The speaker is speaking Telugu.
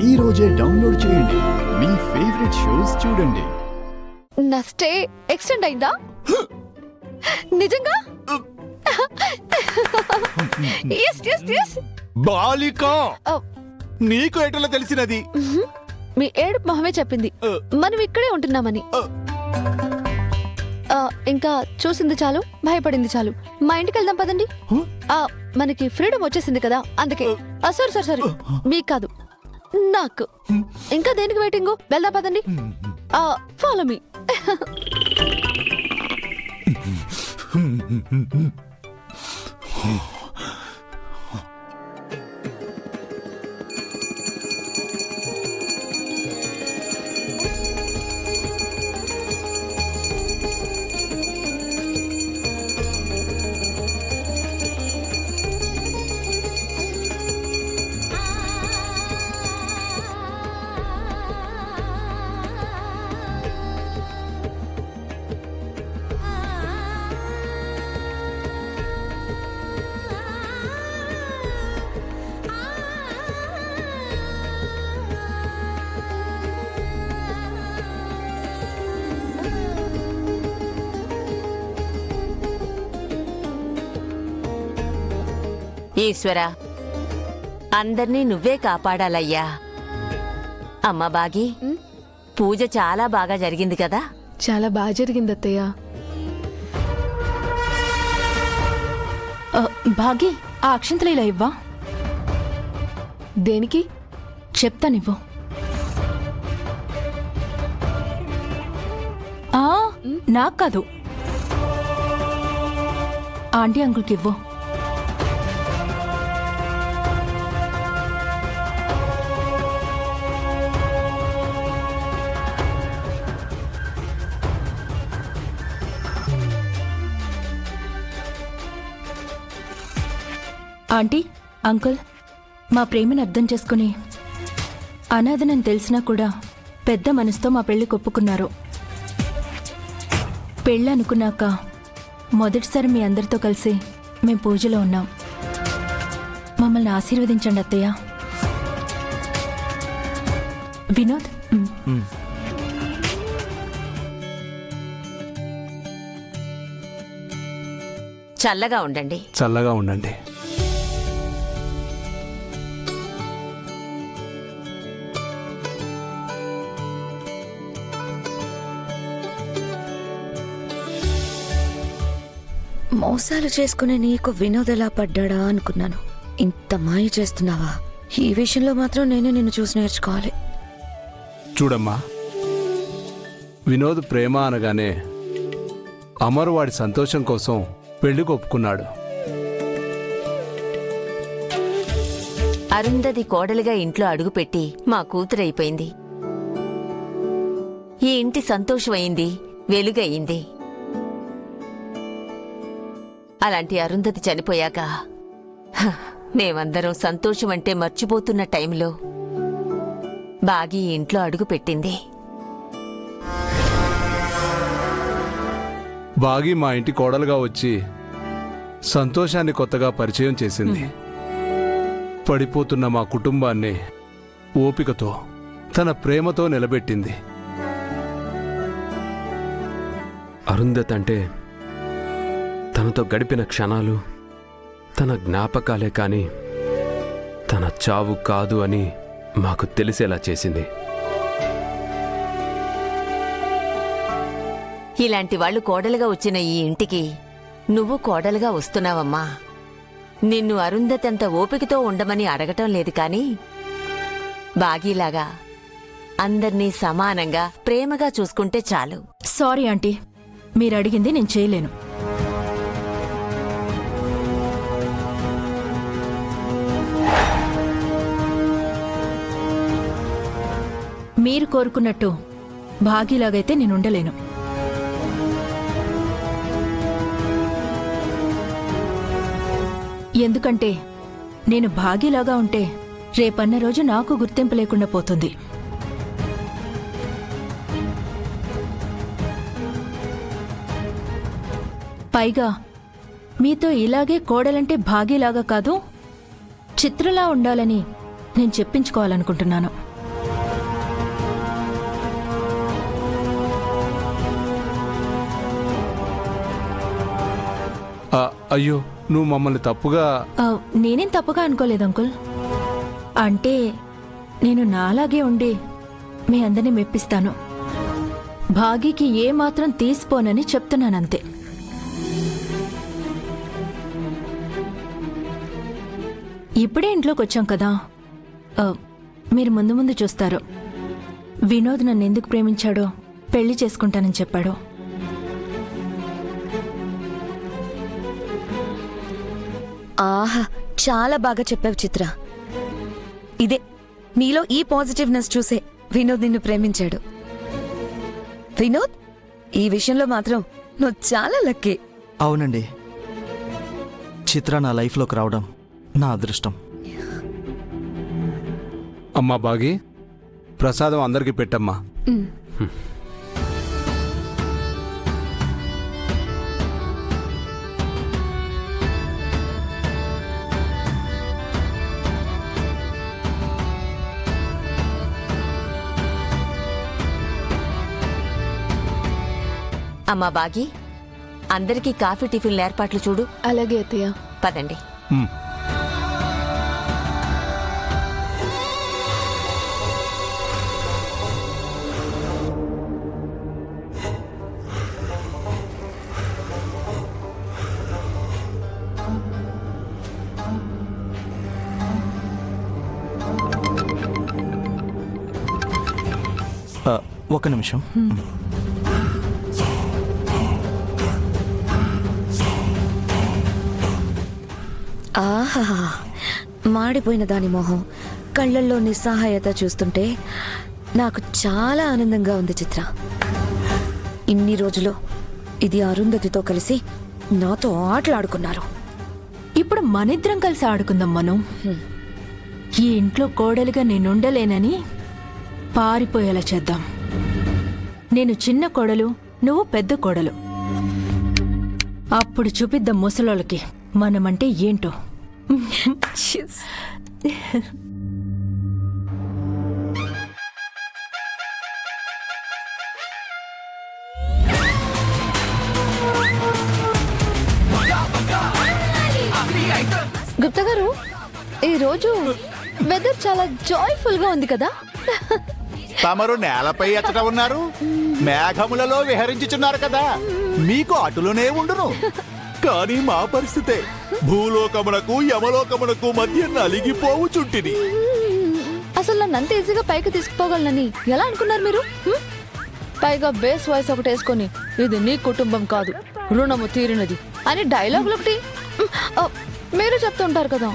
ఈ రోజే డౌన్లోడ్ చేయండి. మీ ఫేవరెట్ షోస్ చూడండి. నా స్టే ఎక్స్టెండ్ అయిందా? నిజంగా? Yes yes yes. బాలిక, నీకు ఎట్లా తెలిసినది? మీ ఏడుపు మొహమే చెప్పింది మనం ఇక్కడే ఉంటున్నామని. ఇంకా చూసింది చాలు, భయపడింది చాలు. మా ఇంటికి వెళ్దాం పదండి. మనకి ఫ్రీడమ్ వచ్చేసింది కదా, అందుకే. సారీ సారీ సారీ, మీకు కాదు, నాకు. ఇంకా దేనికి వెయిటింగ్? వెళ్దాం పదండి. Follow me. ఈశ్వరా, అందర్నీ నువ్వే కాపాడాలయ్యా. అమ్మ బాగి, పూజ చాలా బాగా జరిగింది కదా? చాలా బాగా జరిగింది అత్తయ్య. భాగి, ఆ అక్షంతలు ఇలా ఇవ్వా. దేనికి? చెప్తానివ్వు. నాకు కాదు, ఆంటీ అంకుల్కి ఇవ్వు. ఆంటీ, అంకుల్, మా ప్రేమను అర్థం చేసుకుని అనాథనని తెలిసినా కూడా పెద్ద మనసుతో మా పెళ్లి ఒప్పుకున్నారు. పెళ్ళి అనుకున్నాక మొదటిసారి మీ అందరితో కలిసి మేము పూజలో ఉన్నాం. మమ్మల్ని ఆశీర్వదించండి అత్తయ్య. వినోద్, చల్లగా ఉండండి. చల్లగా ఉండండి. మోసాలు చేసుకునే నీకు వినోద్ ఎలా పడ్డాడా అనుకున్నాను. ఇంత మాయ చేస్తున్నావా? ఈ విషయంలో మాత్రం నేను నిన్ను చూసి నేర్చుకోవాలి. చూడమ్మా, వినోద్ ప్రేమ అనగానే అమర్ వాడి సంతోషం కోసం పెళ్లికి ఒప్పుకున్నాడు. అరుంధతి కోడలిగా ఇంట్లో అడుగుపెట్టి మా కూతురైపోయింది. ఈ ఇంటి సంతోషమైంది, వెలుగయింది. అలాంటి అరుంధతి చనిపోయాక మేమందరం సంతోషం అంటే మర్చిపోతున్న టైంలో బాగి ఇంట్లో అడుగుపెట్టింది. బాగి మా ఇంటి కోడలుగా వచ్చి సంతోషాన్ని కొత్తగా పరిచయం చేసింది. పడిపోతున్న మా కుటుంబాన్ని ఓపికతో, తన ప్రేమతో నిలబెట్టింది. అరుంధతి అంటే తనతో గడిపిన క్షణాలు, తన జ్ఞాపకాలే కాని తన చావు కాదు అని మాకు తెలిసేలా చేసింది. ఇలాంటి వాళ్ళు కోడలుగా వచ్చిన ఈ ఇంటికి నువ్వు కోడలుగా వస్తున్నావమ్మా. నిన్ను అరుంధతంత ఓపికతో ఉండమని అడగటం లేదు కాని బాగీలాగా అందర్నీ సమానంగా ప్రేమగా చూసుకుంటే చాలు. సారీ ఆంటీ, మీరు అడిగింది నేను చేయలేను. మీరు కోరుకున్నట్టు భాగీలాగైతే నేనుండలేను. ఎందుకంటే నేను భాగీలాగా ఉంటే రేపన్న రోజు నాకు గుర్తింపు లేకుండా పోతుంది. పైగా మీతో ఇలాగే కోడలంటే భాగీలాగా కాదు, చిత్రలా ఉండాలని నేను చెప్పించుకోవాలనుకుంటున్నాను. అయ్యో నువ్వు మమ్మల్ని తప్పుగా నేనేం తప్పుగా అనుకోలేదు అంకుల్. అంటే నేను నాలాగే ఉండి మీ అందరినీ మెప్పిస్తాను. భాగీకి ఏమాత్రం తీసిపోనని చెప్తున్నానంతే. ఇప్పుడే ఇంట్లోకి వచ్చాం కదా, మీరు ముందు ముందు చూస్తారు. వినోద్ నన్ను ఎందుకు ప్రేమించాడో, పెళ్లి చేసుకుంటానని చెప్పాడు. ఆహా, చాలా బాగా చెప్పావు చిత్ర. ఇదే నీలో ఈ పాజిటివ్నెస్ చూసే వినోద్ నిన్ను ప్రేమించాడు. వినోద్, ఈ విషయంలో మాత్రం నువ్వు చాలా లక్కీ. అవునండి, చిత్ర నా లైఫ్లోకి రావడం నా అదృష్టం. అమ్మా బాగి, ప్రసాదం అందరికీ పెట్టమ్మా. అమ్మా బాగి, అందరికీ కాఫీ టిఫిన్ల ఏర్పాట్లు చూడు. అలాగే అత్తయ్య. పదండి. ఉమ్. ఒక నిమిషం. ఆహా, మాడిపోయిన దాని మొహం, కళ్ళల్లో నిస్సహాయత చూస్తుంటే నాకు చాలా ఆనందంగా ఉంది చిత్ర. ఇన్ని రోజులు ఇది అరుంధతితో కలిసి నాతో ఆటలాడుకున్నారు. ఇప్పుడు మనిద్దరం కలిసి ఆడుకుందాం మనం. ఈ ఇంట్లో కోడలిగా నేనుండలేనని పారిపోయేలా చేద్దాం. నేను చిన్న కోడలు, నువ్వు పెద్ద కోడలు. అప్పుడు చూపిద్దాం ముసలోళ్ళకి మనమంటే ఏంటో. గుప్తా గారు, ఈ రోజు వెదర్ చాలా జాయ్ఫుల్ గా ఉంది కదా? తమరు నేలపై ఎచ్చట ఉన్నారు, మేఘములలో విహరించుచున్నారు కదా, మీకు అటులోనే ఉండును. కానీ మా పరిస్థితే భూలోకమునకు యమలోకమునకు మధ్య నలిగిపోవుచుంటిని. అసలు నన్ను అంత ఈజీగా పైకి తీసుకుపోగలనని ఎలా అనుకున్నారు మీరు? పైగా బేస్ వాయిస్ ఒకటి వేసుకొని, ఇది నీ కుటుంబం కాదు, రుణము తీరినది అని డైలాగులు ఒకటి మీరు చెప్తుంటారు కదా.